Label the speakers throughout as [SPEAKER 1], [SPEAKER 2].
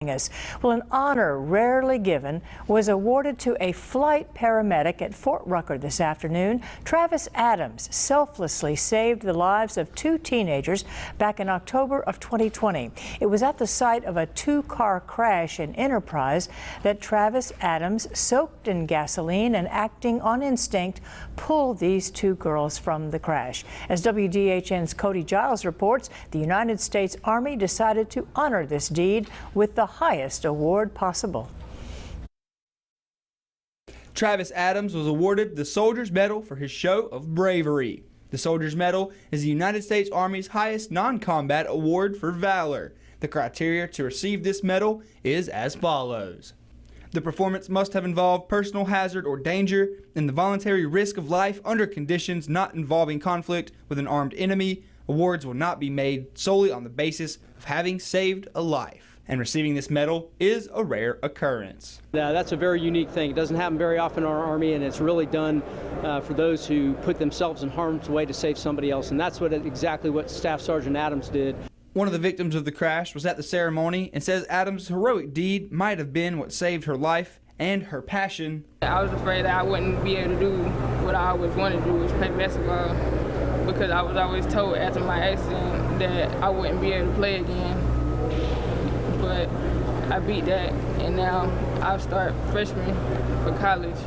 [SPEAKER 1] us. Well, an honor rarely given was awarded to a flight paramedic at Fort Rucker this afternoon. Travis Adams selflessly saved the lives of two teenagers back in October of 2020. It was at the site of a two-car crash in Enterprise that Travis Adams, soaked in gasoline and acting on instinct, pulled these two girls from the crash. As WDHN's Cody Giles reports, the United States Army decided to honor this deed with the highest award possible.
[SPEAKER 2] Travis Adams was awarded the Soldier's Medal for his show of bravery. The Soldier's Medal is the United States Army's highest non-combat award for valor. The criteria to receive this medal is as follows. The performance must have involved personal hazard or danger and the voluntary risk of life under conditions not involving conflict with an armed enemy. Awards will not be made solely on the basis of having saved a life. And receiving this medal is a rare occurrence.
[SPEAKER 3] That's a very unique thing. It doesn't happen very often in our Army, and it's really done for those who put themselves in harm's way to save somebody else. And that's exactly what Staff Sergeant Adams did.
[SPEAKER 2] One of the victims of the crash was at the ceremony and says Adams' heroic deed might have been what saved her life and her passion.
[SPEAKER 4] I was afraid that I wouldn't be able to do what I always wanted to do, was play basketball, because I was always told after my accident that I wouldn't be able to play again. But I beat that, and now I'll start freshman for college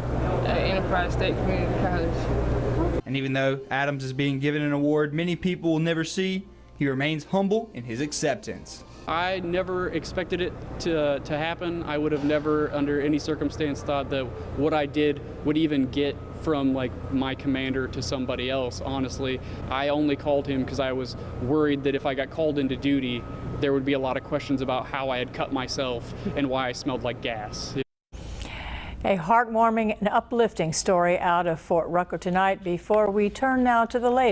[SPEAKER 4] at Enterprise State Community College.
[SPEAKER 2] And even though Adams is being given an award many people will never see, he remains humble in his acceptance.
[SPEAKER 5] I never expected it to happen. I would have never, under any circumstance, thought that what I did would even get from my commander to somebody else, honestly. I only called him because I was worried that if I got called into duty, there would be a lot of questions about how I had cut myself and why I smelled like gas.
[SPEAKER 1] A heartwarming and uplifting story out of Fort Rucker tonight. Before we turn now to the latest.